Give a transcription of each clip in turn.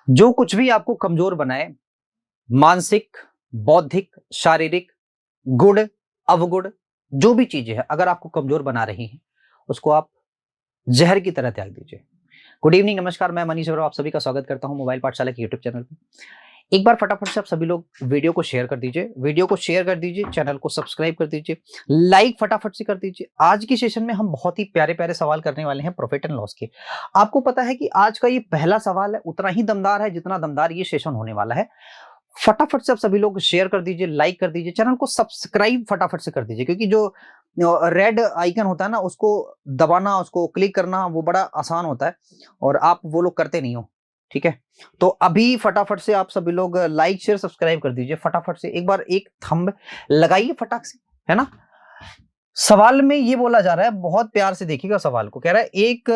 जो कुछ भी आपको कमजोर बनाए, मानसिक, बौद्धिक, शारीरिक, गुण, अवगुण, जो भी चीजें हैं अगर आपको कमजोर बना रही हैं, उसको आप जहर की तरह त्याग दीजिए। गुड इवनिंग, नमस्कार, मैं मनीष अग्रवाल आप सभी का स्वागत करता हूं मोबाइल पाठशाला के यूट्यूब चैनल पे। एक बार फटाफट से आप सभी लोग वीडियो को शेयर कर दीजिए, चैनल को सब्सक्राइब कर दीजिए, लाइक फटाफट से कर दीजिए। आज की सेशन में हम बहुत ही प्यारे प्यारे सवाल करने वाले हैं प्रॉफिट एंड लॉस के। आपको पता है कि आज का ये पहला सवाल है, उतना ही दमदार है जितना दमदार ये सेशन होने वाला है। फटाफट से आप सभी लोग शेयर कर दीजिए, लाइक कर दीजिए, चैनल को सब्सक्राइब फटाफट से कर दीजिए, क्योंकि जो रेड आइकन होता है ना, उसको दबाना, उसको क्लिक करना वो बड़ा आसान होता है और आप वो लोग करते नहीं हो। ठीक है, तो अभी फटाफट से आप सभी लोग लाइक शेयर सब्सक्राइब कर दीजिए। फटाफट से एक बार एक थंब लगाइए फटाक से, है ना। सवाल में ये बोला जा रहा है, बहुत प्यार से देखिएगा सवाल को। कह रहा है एक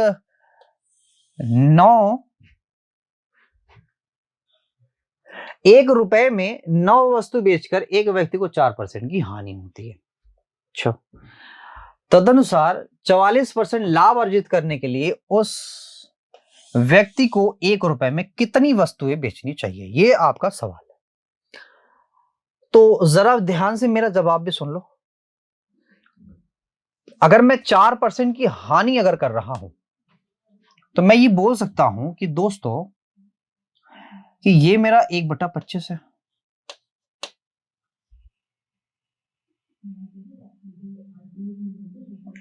1 रुपए में 9 वस्तु बेचकर एक व्यक्ति को 4% की हानि होती है। अच्छा, तदनुसार 44% लाभ अर्जित करने के लिए उस व्यक्ति को 1 रुपए में कितनी वस्तुएं बेचनी चाहिए, ये आपका सवाल है। तो जरा ध्यान से मेरा जवाब भी सुन लो। अगर मैं 4% की हानि अगर कर रहा हूं तो मैं ये बोल सकता हूं कि दोस्तों कि ये मेरा 1/25 है।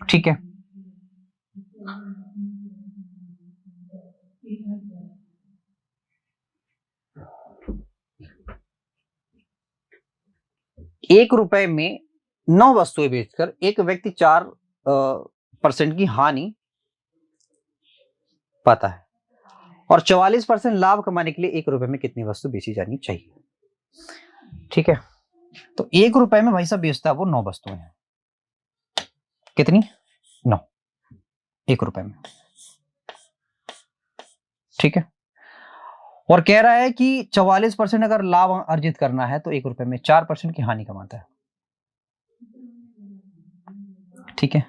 ठीक है, ₹1 में 9 वस्तुएं बेचकर एक व्यक्ति 4% की हानि पाता है और 44% लाभ कमाने के लिए 1 रुपए में कितनी वस्तु बेची जानी चाहिए। ठीक है, तो 1 रुपए में भाई साहब बेचता है वो 9 वस्तुएं हैं। कितनी? 9, 1 रुपए में। ठीक है, और कह रहा है कि 44% अगर लाभ अर्जित करना है तो 1 रुपए में 4% की हानि कमाता है। ठीक है,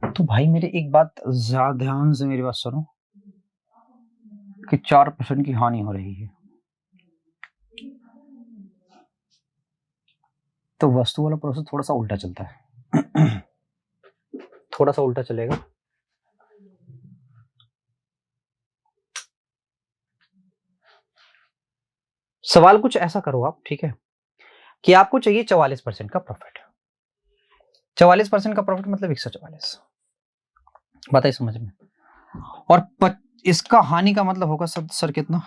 तो भाई मेरी एक बात ज्यादा ध्यान से मेरी बात सुनो कि 4% की हानि हो रही है तो वस्तु वाला प्रोसेस थोड़ा सा उल्टा चलता है। थोड़ा सा उल्टा चलेगा। सवाल कुछ ऐसा करो आप, ठीक है, कि आपको चाहिए 44% का प्रॉफिट। 44% का प्रॉफिट मतलब 144। बताइए समझ में। और इसका हानि का मतलब होगा सर कितना?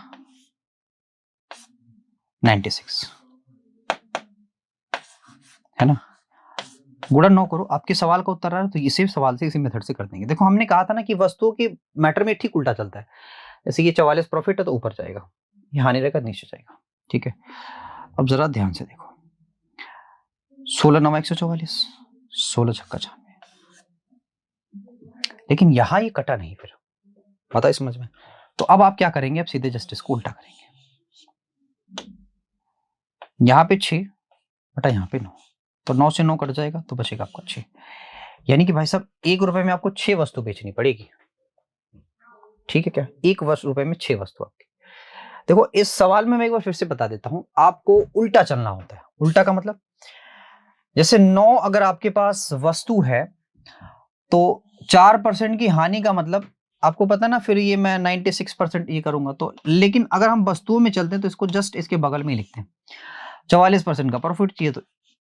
96, है ना। गुणा 9 करो, आपके सवाल का उत्तर आ रहा है तो इसी सवाल से इसी मेथड से कर देंगे। देखो हमने कहा था ना कि वस्तुओं के मैटर में ठीक उल्टा चलता है। जैसे ये 44 प्रॉफिट है तो ऊपर जाएगा, ये हानि रहेगा नीचे जाएगा। ठीक है, अब जरा ध्यान से देखो। 16 9 144, 16 छक्का 96। लेकिन यहां ये कटा नहीं, फिर पता है समझ में। तो अब आप क्या करेंगे, अब सीधे जस्ट इसको उल्टा करेंगे। यहाँ पे 6 बटा यहाँ पे 9, तो 9 से 9 कट जाएगा तो बचेगा आपका 6। यानी कि भाई साहब 1 रुपए में आपको 6 वस्तु बेचनी पड़ेगी। ठीक है, क्या 1 रुपए में 6 वस्तु आपकी। देखो इस सवाल में मैं एक बार फिर से बता देता हूं, आपको उल्टा चलना होता है। उल्टा का मतलब जैसे 9 अगर आपके पास वस्तु है तो 4% की हानि का मतलब आपको पता ना, फिर ये मैं 96% ये करूंगा तो। लेकिन अगर हम वस्तुओं में चलते हैं तो इसको जस्ट इसके बगल में ही लिखते हैं। 44% का प्रॉफिट चाहिए तो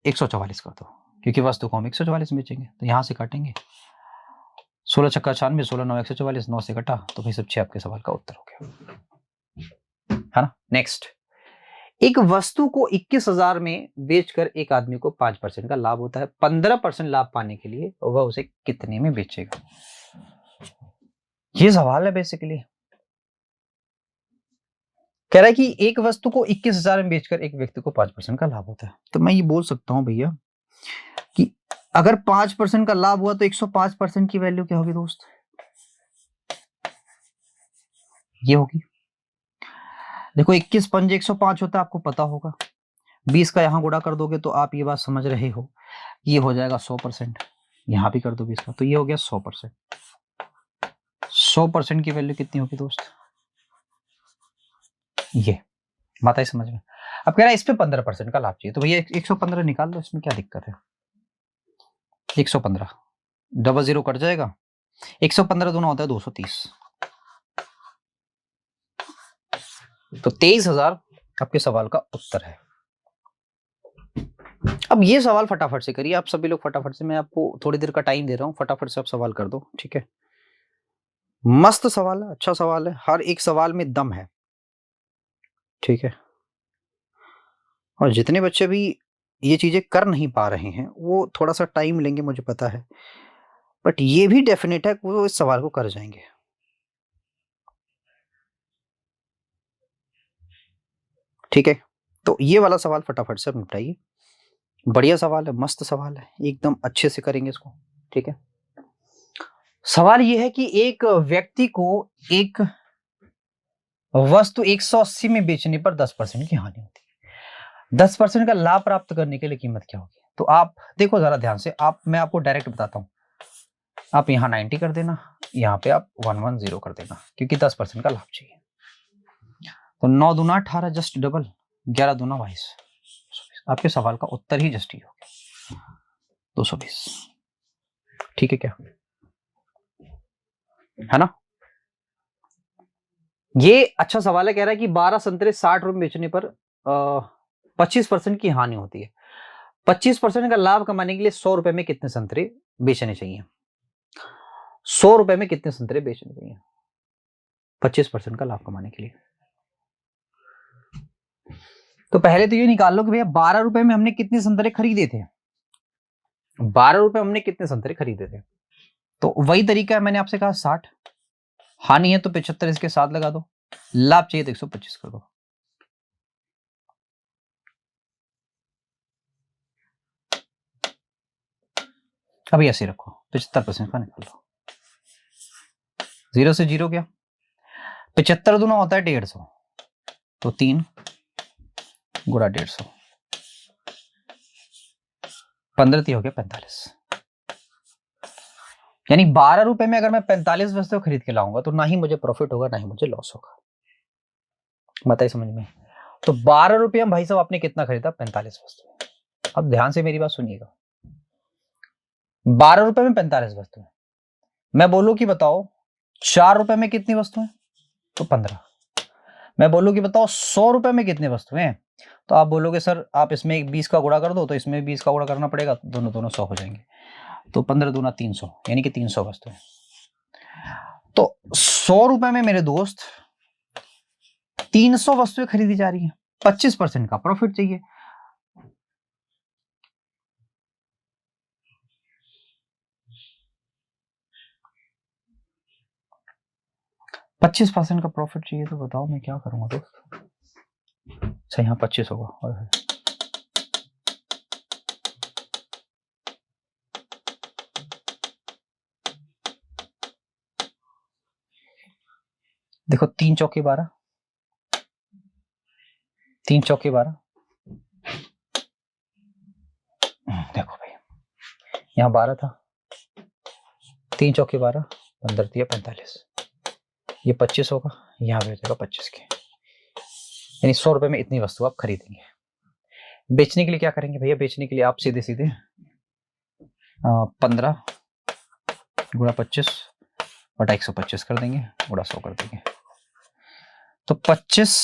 144 कर दो, क्योंकि वस्तु को हम 144 में बेचेंगे तो यहां से काटेंगे। 16 छक्का 96, 16 9 144, 9 से कटा तो भाई सब 6 आपके सवाल का उत्तर हो गया, है ना। नेक्स्ट, एक वस्तु को 21,000 में बेचकर एक आदमी को 5% का लाभ होता है। 15% लाभ पाने के लिए वह उसे कितने में बेचेगा, ये सवाल है बेसिकली। कह रहा है कि एक वस्तु को 21,000 में बेचकर एक व्यक्ति को 5% का लाभ होता है। तो मैं ये बोल सकता हूं भैया कि अगर 5% का लाभ हुआ तो 105% की वैल्यू क्या होगी दोस्त, ये होगी। देखो 21 पंजे 105 होता है, आपको पता होगा। 20 का यहां गुणा कर दोगे तो आप ये बात समझ रहे हो, ये हो जाएगा 100%। यहां भी कर दो 20 का, तो ये हो गया 100%। 100% की वैल्यू कितनी होगी दोस्त? ये बात आई समझ में? अब कह रहा है इस पे 15% का लाभ चाहिए, तो भैया 115 निकाल लो, इसमें क्या दिक्कत है? 115 डबल जीरो कट जाएगा, 115 दूना होता है 230, तो 23,000 आपके सवाल का उत्तर है। अब ये सवाल फटाफट से करिए आप सभी लोग, फटाफट से, मैं आपको थोड़ी देर का टाइम दे रहा हूं, फटाफट से आप सवाल कर दो, ठीक है? मस्त सवाल है, अच्छा सवाल है, हर एक सवाल में दम है, ठीक है? और जितने बच्चे भी ये चीजें कर नहीं पा रहे हैं वो थोड़ा सा टाइम लेंगे, मुझे पता है, बट ये भी डेफिनेट है कि वो इस सवाल को कर जाएंगे। ठीक है, तो ये वाला सवाल फटाफट से निपटाइए, बढ़िया सवाल है, मस्त सवाल है, एकदम अच्छे से करेंगे इसको, ठीक है? सवाल ये है कि एक व्यक्ति को एक वस्तु 180 में बेचने पर 10% की हानि होती है, 10% का लाभ प्राप्त करने के लिए कीमत क्या होगी? तो आप देखो जरा ध्यान से, मैं आपको डायरेक्ट बताता हूं, आप यहाँ 90 कर देना, यहाँ पे आप 110 कर देना, क्योंकि 10% का लाभ चाहिए। तो 9 दूना 18, जस्ट डबल, 11 दूना 22, आपके सवाल का उत्तर ही जस्ट ही हो गया 220। ठीक है क्या? है ना? ये अच्छा सवाल है, कह रहा है कि 12 संतरे 60 रुपए बेचने पर 25% की हानि होती है, 25% का लाभ कमाने के लिए 100 रुपए में कितने संतरे बेचने चाहिए? 100 रुपए में कितने संतरे बेचने चाहिए 25% का लाभ कमाने के लिए? तो पहले तो ये निकाल लो कि भैया 12 रुपए में हमने कितने संतरे खरीदे थे, 12 रुपए हमने कितने संतरे खरीदे थे, तो वही तरीका है, मैंने आपसे कहा 60, हानि है तो 75 इसके साथ लगा दो, लाभ चाहिए तो 125 कर दो। अभी ऐसे रखो, 75% का निकाल लो, 0 से 0 गया, 75 दूना होता है 150, तो 3 गुणा 150, 15 हो गया 45, यानी 12 रुपए में अगर मैं 45 वस्तु खरीद के लाऊंगा तो ना ही मुझे प्रॉफिट होगा ना ही मुझे लॉस होगा, बताइए समझ में? तो 12 रुपये में भाई साहब आपने कितना खरीदा? 45 वस्तु। अब ध्यान से मेरी बात सुनिएगा, 12 रुपए में 45 वस्तुएं, मैं बोलूं कि बताओ 4 रुपए में कितनी वस्तुएं, तो 15, मैं बोलूं कि बताओ 100 रुपए में कितनी वस्तुएं, तो आप बोलोगे सर आप इसमें 20 का गुणा कर दो, तो इसमें 20 का गुणा करना पड़ेगा, दोनों दोनों 100 हो जाएंगे, तो 15 दूना 300, यानी कि 300 वस्तुएं। तो 100 रुपए में मेरे दोस्त 300 वस्तुएं खरीदी जा रही हैं, 25% का प्रॉफिट चाहिए, %25 का प्रॉफिट चाहिए, तो बताओ मैं क्या करूंगा दोस्त? अच्छा यहाँ 25 होगा, देखो 3 चौके 12, 3 चौके 12, देखो भाई यहाँ 12 था, 3 चौके 12, 15 दिया 45, ये 25 होगा, यहाँ भी हो जाएगा 25 के, यानी 100 रुपए में इतनी वस्तु आप खरीदेंगे। बेचने के लिए क्या करेंगे भैया? बेचने के लिए आप सीधे सीधे 15 गुणा 25 बटा 125 कर देंगे, गुणा 100 कर देंगे, तो 25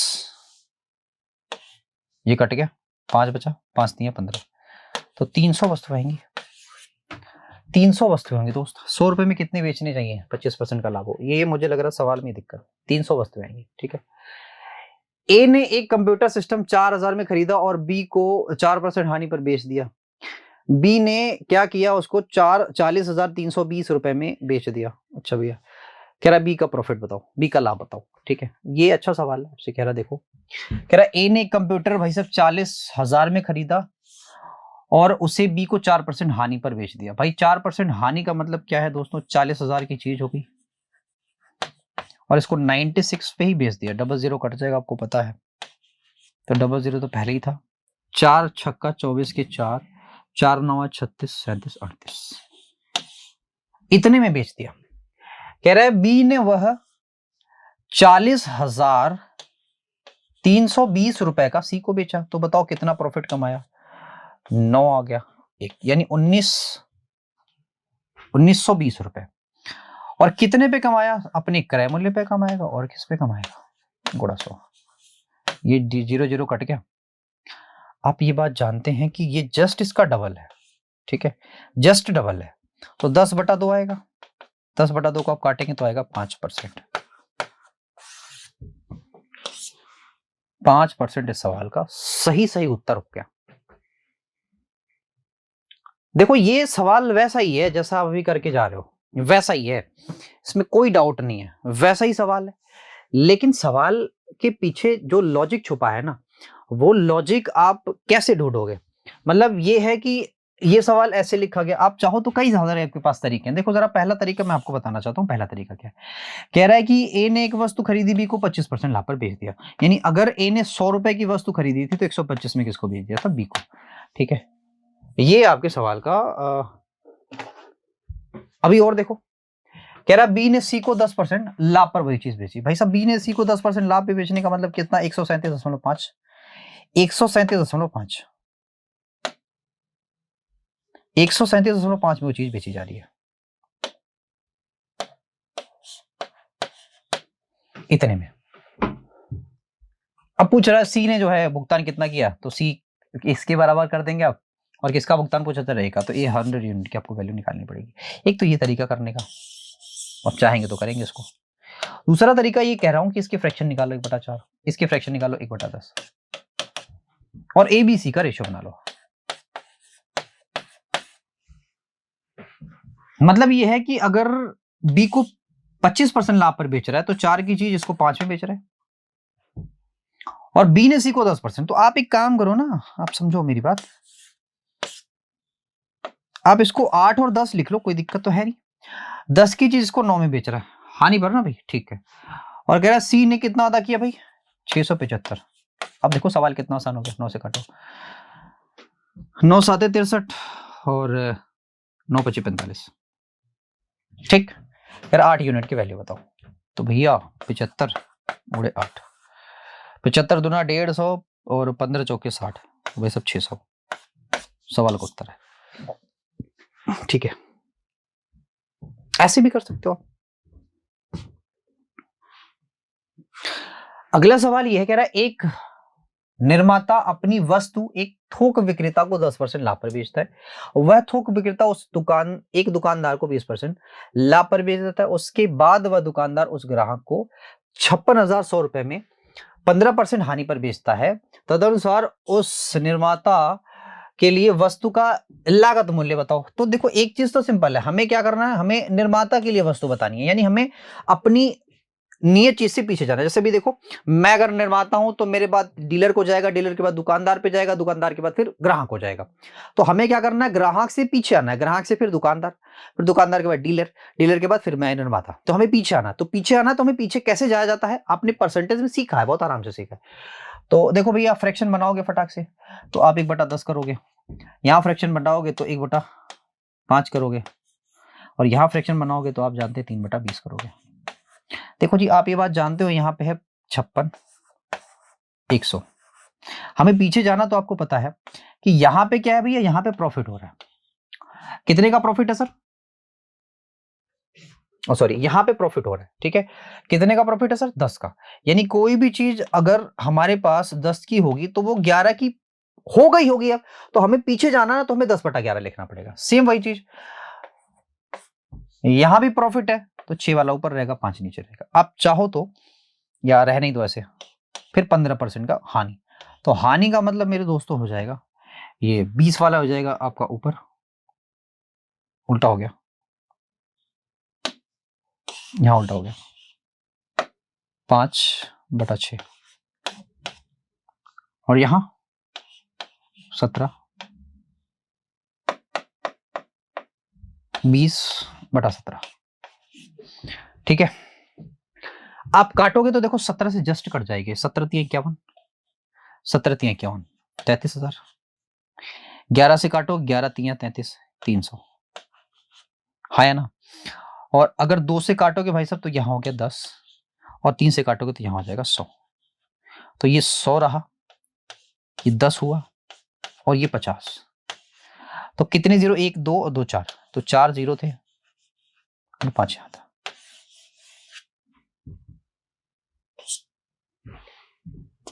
ये कट गया, 5 बचा, 5 दिया 15, तो 300 वस्तु आएंगी, 300 वस्तु होंगी दोस्त। 100 रुपए में कितने बेचने चाहिए 25% का लाभ हो? ये मुझे लग रहा है सवाल में दिक्कत, 300 वस्तु आएंगी, ठीक है? ए ने एक कंप्यूटर सिस्टम 4000 में खरीदा और बी को 4% हानि पर बेच दिया। बी ने क्या किया? उसको 40,320 रुपए में बेच दिया। अच्छा भैया, कह रहा बी का प्रॉफिट बताओ, बी का लाभ बताओ, ठीक है? ये अच्छा सवाल है आपसे, कह रहा देखो, कह रहा ए ने कंप्यूटर भाई साहब 40,000 में खरीदा और उसे बी को 4% हानि पर बेच दिया। भाई 4% हानि का मतलब क्या है दोस्तों? 40,000 की चीज होगी और इसको 96 पे ही बेच दिया, 00 कट जाएगा, आपको पता है, तो 00 तो पहले ही था। 4 छक्का 24 के 4, 4 9 36 37 38, इतने में बेच दिया। कह रहा है बी ने वह 40,320 रुपए का सी को बेचा। तो बताओ कितना प्रॉफिट कमाया? 9 आ गया एक, यानी 1920 रुपए। और कितने पे कमाया? अपने क्रय मूल्य पे कमाएगा। और किस पे कमाएगा? गुणा 100। ये 0 कट गया। आप ये बात जानते हैं कि ये जस्ट इसका डबल है, ठीक है, जस्ट डबल है। तो 10/2 आएगा। 10/2 को आप काटेंगे तो आएगा 5%। 5% इस सवाल का सही उत्तर हो गया। देखो ये सवाल वैसा ही है जैसा आप अभी करके जा रहे हो, वैसा ही है, इसमें कोई डाउट नहीं है, वैसा ही सवाल है। लेकिन सवाल के पीछे जो लॉजिक छुपा है ना, वो लॉजिक आप कैसे ढूंढोगे? मतलब ये है कि ये सवाल ऐसे लिखा गया, आप चाहो तो कई ज्यादा आपके पास तरीके हैं। देखो जरा पहला तरीका मैं आपको बताना चाहता हूँ। पहला तरीका क्या है? कह रहा है कि ए ने एक वस्तु खरीदी, बी को 25% लाभ पर बेच दिया। यानी अगर ए ने 100 रुपए की वस्तु खरीदी थी तो 125 में किसको बेच दिया था? बी को। ठीक है, ये आपके सवाल का अभी और देखो, कह रहा बी ने सी को 10% लाभ पर वही चीज बेची। भाई साहब बी ने सी को 10% लाभ पे बेचने का मतलब कितना? 137.5। 137.5 137.5 में वो चीज बेची जा रही है, इतने में। अब पूछ रहा है सी ने जो है भुगतान कितना किया, तो सी इसके बराबर कर देंगे आप। और किसका भुगतान पूछा रहेगा, तो ये 100 यूनिट की आपको वैल्यू निकालनी पड़ेगी। एक तो ये तरीका करने का, आप चाहेंगे तो करेंगे इसको। दूसरा तरीका ये कह रहा हूं कि इसके फ्रैक्शन निकालो 1/4, इसके फ्रैक्शन निकालो 1/10, और ए बी सी का रेशियो बना लो। मतलब ये है कि अगर बी को 25% लाभ पर बेच रहा है तो 4 की चीज इसको 5 में बेच रहा है, और बी ने सी को 10%। तो आप एक काम करो ना, आप समझो मेरी बात, आप इसको 8 और 10 लिख लो, कोई दिक्कत तो है नहीं। 10 की चीज इसको 9 में बेच रहा है, हानि भर ना भाई, ठीक है। और कह रहा है सी ने कितना अदा किया भाई? 675। अब देखो सवाल कितना आसान हो गया, 9 से काटो, 9 7 63 और 9 5 45, ठीक। फिर 8 यूनिट की वैल्यू बताओ। तो भैया 75 गुणे 8, 75 दूना 150 और 15 चौके 60, वह सब 600 सवाल का उत्तर है, ठीक है। ऐसे भी कर सकते हो। अगला सवाल यह कह रहा है एक निर्माता अपनी वस्तु एक थोक विक्रेता को 10% लाभ पर बेचता है। वह थोक विक्रेता एक दुकानदार को 20% लाभ पर बेच देता है। उसके बाद वह दुकानदार उस ग्राहक को 56,100 रुपए में 15% हानि पर बेचता है। तदनुसार उस निर्माता के लिए वस्तु का लागत मूल्य बताओ। तो देखो एक चीज तो सिंपल है, हमें क्या करना है, हमें निर्माता के लिए वस्तु बतानी है, यानी हमें अपनी नियत चीज से पीछे जाना है। जैसे भी देखो, मैं अगर निर्माता हूं तो मेरे बाद डीलर को जाएगा, डीलर के बाद दुकानदार पे जाएगा, दुकानदार के बाद फिर ग्राहक हो जाएगा। तो हमें क्या करना है, ग्राहक से पीछे आना है, ग्राहक से फिर दुकानदार, फिर दुकानदार के बाद डीलर, डीलर के बाद फिर मैं निर्माता। तो हमें पीछे आना, तो पीछे आना, तो हमें पीछे कैसे जाया जाता है, आपने परसेंटेज में सीखा है, बहुत आराम से सीखा है। तो देखो भैया फ्रैक्शन बनाओगे फटाक से, तो आप 1/10 करोगे, यहां फ्रैक्शन बनाओगे तो 1/5 करोगे, और यहां फ्रैक्शन बनाओगे तो आप जानते हैं 3/20 करोगे। देखो जी आप ये बात जानते हो, यहां पे है 56 100। हमें पीछे जाना, तो आपको पता है कि यहां पे क्या है भैया, यहां पे प्रॉफिट हो रहा है। कितने का प्रॉफिट है सर? सॉरी, यहां पे प्रॉफिट हो रहा है, ठीक है। कितने का प्रॉफिट है सर? 10 का। यानी कोई भी चीज अगर हमारे पास 10 की होगी तो वो 11 की हो गई होगी। अब तो हमें पीछे जाना है, तो हमें 10/11 लिखना पड़ेगा। सेम वही चीज यहां भी प्रॉफिट है, तो 6 वाला ऊपर रहेगा, 5 नीचे रहेगा। आप चाहो तो या रह नहीं दो ऐसे, फिर 15% का हानि। तो हानि का मतलब मेरे दोस्तों हो जाएगा, ये 20 वाला हो जाएगा आपका ऊपर, उल्टा हो गया, यहां उल्टा हो गया, 5/6, और यहां 17, 20/17, ठीक है। आप काटोगे तो देखो 17 से जस्ट कट जाएगी, 17×3 = 51, 17×3 = 51, 33,000। 11 से काटो, 11×3 = 33, 300, हाँ या ना। और अगर 2 से काटोगे भाई साहब तो यहाँ हो गया 10, और 3 से काटोगे तो यहाँ हो जाएगा 100। तो ये 100 रहा, ये 10 हुआ, और ये 50। तो कितने जीरो, 1 2 और 2 4, तो 4 जीरो थे और 5 यहाँ था।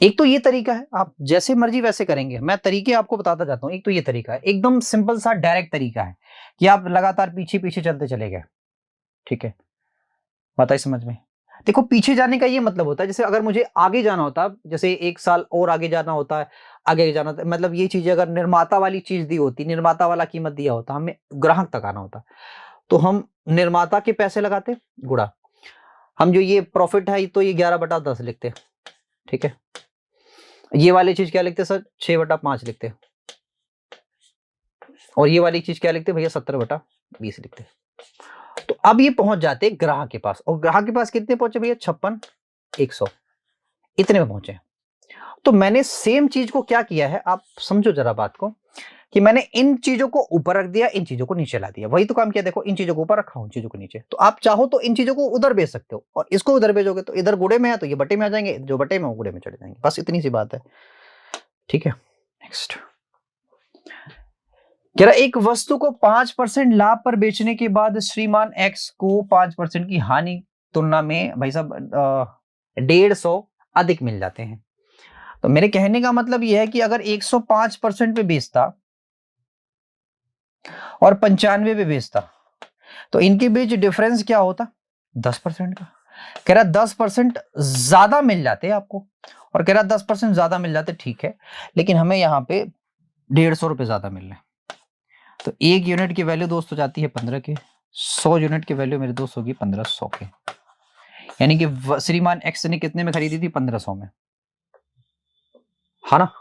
एक तो ये तरीका है, आप जैसे मर्जी वैसे करेंगे, मैं तरीके आपको बताता जाता हूं। एक तो ये तरीका है, एकदम सिंपल सा डायरेक्ट तरीका है कि आप लगातार पीछे पीछे चलते चले गए। ठीक है, बात आई समझ में? देखो, पीछे जाने का ये मतलब होता है, जैसे अगर मुझे आगे जाना होता, जैसे 1 साल और आगे जाना होता है, आगे जाना होता है, मतलब ये चीजें अगर निर्माता वाली चीज दी होती, निर्माता वाला कीमत दिया होता, हमें ग्राहक तक आना होता, तो हम निर्माता के पैसे लगाते गुणा, हम जो ये प्रॉफिट है तो ये 11/10 लिखते। ठीक है, ये वाली चीज क्या लिखते सर, 6/5 लिखते, और ये वाली चीज क्या लिखते भैया, 17/20 लिखते। तो अब ये पहुंच जाते ग्राहक के पास, और ग्राहक के पास कितने पहुंचे भैया, 56 100, इतने में पहुंचे। तो मैंने सेम चीज को क्या किया है, आप समझो जरा बात को, कि मैंने इन चीजों को ऊपर रख दिया, इन चीजों को नीचे ला दिया। वही तो काम किया, देखो इन चीजों को ऊपर रखा, उन चीजों को नीचे। तो आप चाहो तो इन चीजों को उधर भेज सकते हो, और इसको उधर भेजोगे तो इधर गुड़े में है तो ये बटे में आ जाएंगे, जो बटे में वो गुड़े में चले जाएंगे। बस इतनी सी बात है। ठीक है, नेक्स्ट कह रहा, एक वस्तु को 5% लाभ पर बेचने के बाद श्रीमान एक्स को 5% की हानि तुलना में भाई साहब 150 अधिक मिल जाते हैं। तो मेरे कहने का मतलब यह है कि अगर 105% पे बेचता और 95 पे बेचता, तो इनके बीच डिफरेंस क्या होता, 10% का। कह रहा 10% ज्यादा मिल जाते आपको, और कह रहा 10% ज्यादा मिल जाते, ठीक है, लेकिन हमें यहाँ पे 150 रुपए ज्यादा मिल रहे हैं। तो 1 यूनिट की वैल्यू दोस्तों जाती है 15 के, 100 यूनिट की वैल्यू मेरे दोस्त होगी 1500 के, यानी कि श्रीमान एक्स ने कितने में खरीदी थी, 1500 में, है ना।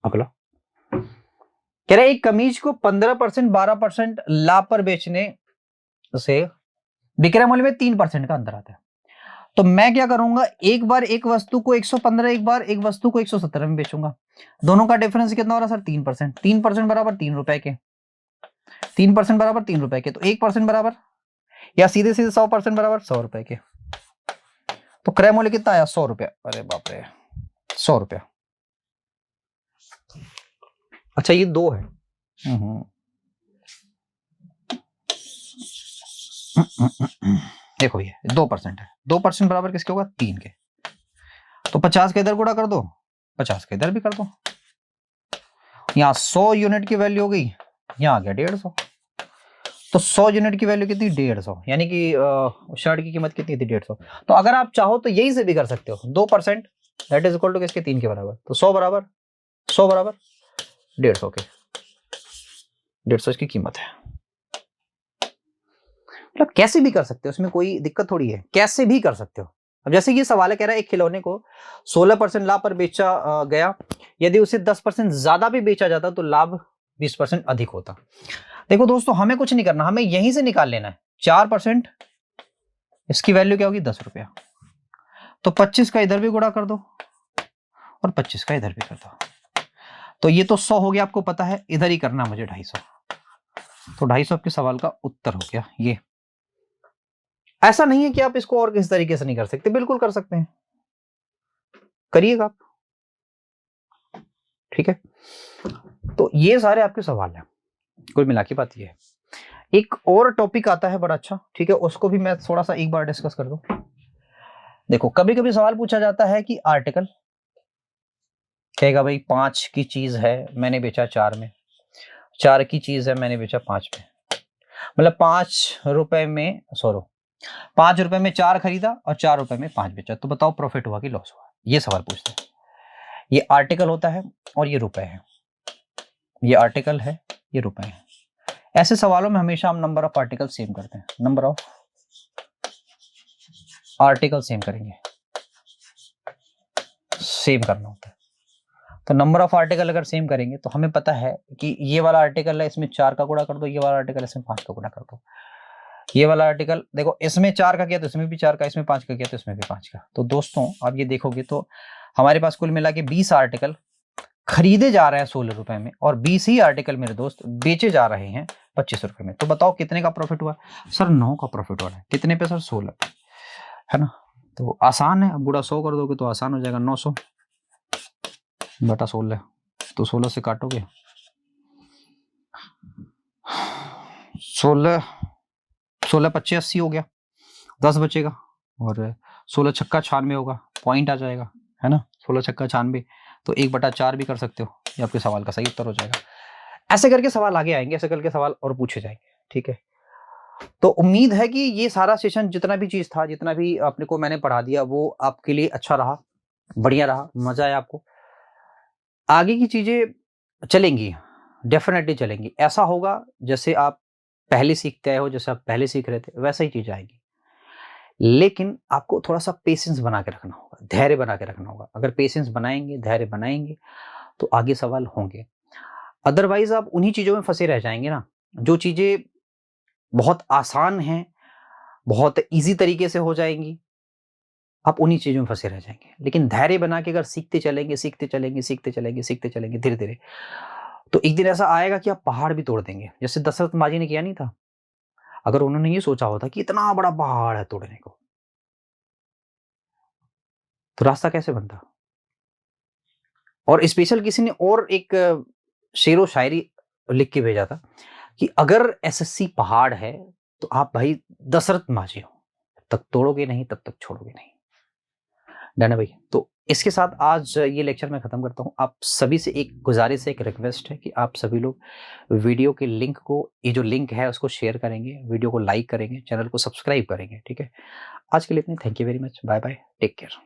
अगला कह रहे, एक कमीज को 15% 12% लाभ पर बेचने से विक्रय मूल्य में 3% का अंतर आता है। तो मैं क्या करूंगा, एक बार एक वस्तु को 115, एक बार एक वस्तु को 117 में बेचूंगा। दोनों का डिफरेंस कितना हो रहा है सर, 3%। 3% बराबर 3 रुपए के, 3% बराबर 3 रुपए के, तो 1% बराबर, या सीधे सीधे 100% बराबर 100 रुपए के। तो क्रय मूल्य कितना आया, 100 रुपया। अरे बाप रे, 100 रुपया। अच्छा, ये 2 है। देखो ये 2% है, 2% बराबर किसके होगा, 3 के। तो 50 के इधर गुणा कर दो, 50 के इधर भी कर दो। यहाँ 100 यूनिट की वैल्यू हो गई, यहाँ आ गया 150। तो 100 यूनिट की वैल्यू कितनी, 150, यानी कि शर्ट की कीमत कितनी थी, 150। तो अगर आप चाहो तो यही से भी कर सकते हो, 2% दैट इज इक्वल टू किसके, 3 के बराबर। तो 100 बराबर 150 के, 150 इसकी कीमत है। मतलब कैसे भी कर सकते हो, उसमें कोई दिक्कत थोड़ी है, कैसे भी कर सकते हो। अब जैसे ये सवाल है, कह रहा है एक खिलौने को 16% लाभ पर बेचा गया, यदि उसे 10% ज्यादा भी बेचा जाता तो लाभ 20% अधिक होता। देखो दोस्तों, हमें कुछ नहीं करना, हमें यहीं से निकाल लेना है। 4%, इसकी वैल्यू क्या होगी, 10 रुपया। तो 25 का इधर भी गुणा कर दो और 25 का इधर भी कर दो, तो ये तो 100 हो गया, आपको पता है, इधर ही करना मुझे 250। तो 250 आपके सवाल का उत्तर हो गया ये। ऐसा नहीं है कि आप इसको और किस तरीके से नहीं कर सकते, बिल्कुल कर सकते हैं, करिएगा आप। ठीक है, तो ये सारे आपके सवाल हैं, कुल मिला के बात ये है। एक और टॉपिक आता है बड़ा अच्छा, ठीक है, उसको भी मैं थोड़ा सा एक बार डिस्कस कर दूं। देखो, कभी कभी सवाल पूछा जाता है कि आर्टिकल कहेगा भाई 5 की चीज है मैंने बेचा 4 में, 4 की चीज है मैंने बेचा 5 में, मतलब 5 रुपए में 5 रुपए में 4 खरीदा और 4 रुपए में 5 बेचा, तो बताओ प्रॉफिट हुआ कि लॉस हुआ, ये सवाल पूछते हैं। ये आर्टिकल होता है और ये रुपए है, ये आर्टिकल है, ये रुपए है। ऐसे सवालों में हमेशा हम नंबर ऑफ आर्टिकल सेम करते हैं, नंबर ऑफ आर्टिकल सेम करेंगे, सेम करना होता है। तो नंबर ऑफ आर्टिकल अगर सेम करेंगे तो हमें पता है कि ये वाला आर्टिकल है, इसमें 4 का गुणा कर दो, ये वाला आर्टिकल इसमें 5 का गुणा कर दो, ये वाला आर्टिकल देखो इसमें 4 का किया तो इसमें भी 4 का, इसमें 5 का किया तो इसमें भी 5 का। तो दोस्तों आप ये देखोगे तो हमारे पास कुल मिला के 20 आर्टिकल खरीदे जा रहे हैं 16 रुपए में और 20 ही आर्टिकल मेरे दोस्त बेचे जा रहे हैं 25 रुपए में, तो बताओ कितने का प्रॉफिट हुआ? सर 9 का प्रॉफिट हो रहा है। कितने पे सर? 16 पे, है ना? तो आसान है, अब गुणा 100 कर दोगे तो आसान हो जाएगा। 900 बटा 16, तो 16 से काटोगे 16 25 80 हो गया, 10 बचेगा और 16 छक्का 96 होगा, पॉइंट आ जाएगा, है ना? 16 छक्का 96, तो 1/4 भी कर सकते हो, ये आपके सवाल का सही उत्तर हो जाएगा। ऐसे करके सवाल आगे आएंगे, ऐसे करके सवाल और पूछे जाएंगे, ठीक है? तो उम्मीद है कि ये सारा सेशन जितना भी चीज था, जितना भी आपने को मैंने पढ़ा दिया, वो आपके लिए अच्छा रहा, बढ़िया रहा, मजा आया आपको। आगे की चीजें चलेंगी, डेफिनेटली चलेंगी। ऐसा होगा जैसे आप पहले सीखते आए हो, जैसे आप पहले सीख रहे थे, वैसा ही चीज आएगी। लेकिन आपको थोड़ा सा पेशेंस बना के रखना होगा, धैर्य बना के रखना होगा। अगर पेशेंस बनाएंगे, धैर्य बनाएंगे, तो आगे सवाल होंगे। अदरवाइज आप उन्हीं चीजों में फंसे रह जाएंगे ना, जो चीजें बहुत आसान हैं, बहुत ईजी तरीके से हो जाएंगी, आप उन्हीं चीजों में फंसे रह जाएंगे। लेकिन धैर्य बना के अगर सीखते चलेंगे, सीखते चलेंगे, सीखते चलेंगे, सीखते चलेंगे धीरे धीरे, तो एक दिन ऐसा आएगा कि आप पहाड़ भी तोड़ देंगे, जैसे दशरथ माजी ने किया नहीं था। अगर उन्होंने ये सोचा होता कि इतना बड़ा पहाड़ है तोड़ने को, तो रास्ता कैसे बनता? और स्पेशल किसी ने और एक शेरो शायरी लिख के भेजा था कि अगर एसएससी पहाड़ है, तो आप भाई दशरथ मांझी हो, तब तक तोड़ोगे नहीं, तब तक छोड़ोगे नहीं। डन है भाई। तो इसके साथ आज ये लेक्चर मैं खत्म करता हूँ। आप सभी से एक गुजारिश है, एक रिक्वेस्ट है कि आप सभी लोग वीडियो के लिंक को, ये जो लिंक है उसको शेयर करेंगे, वीडियो को लाइक करेंगे, चैनल को सब्सक्राइब करेंगे, ठीक है? आज के लिए इतने, thank you very much, bye bye, take care.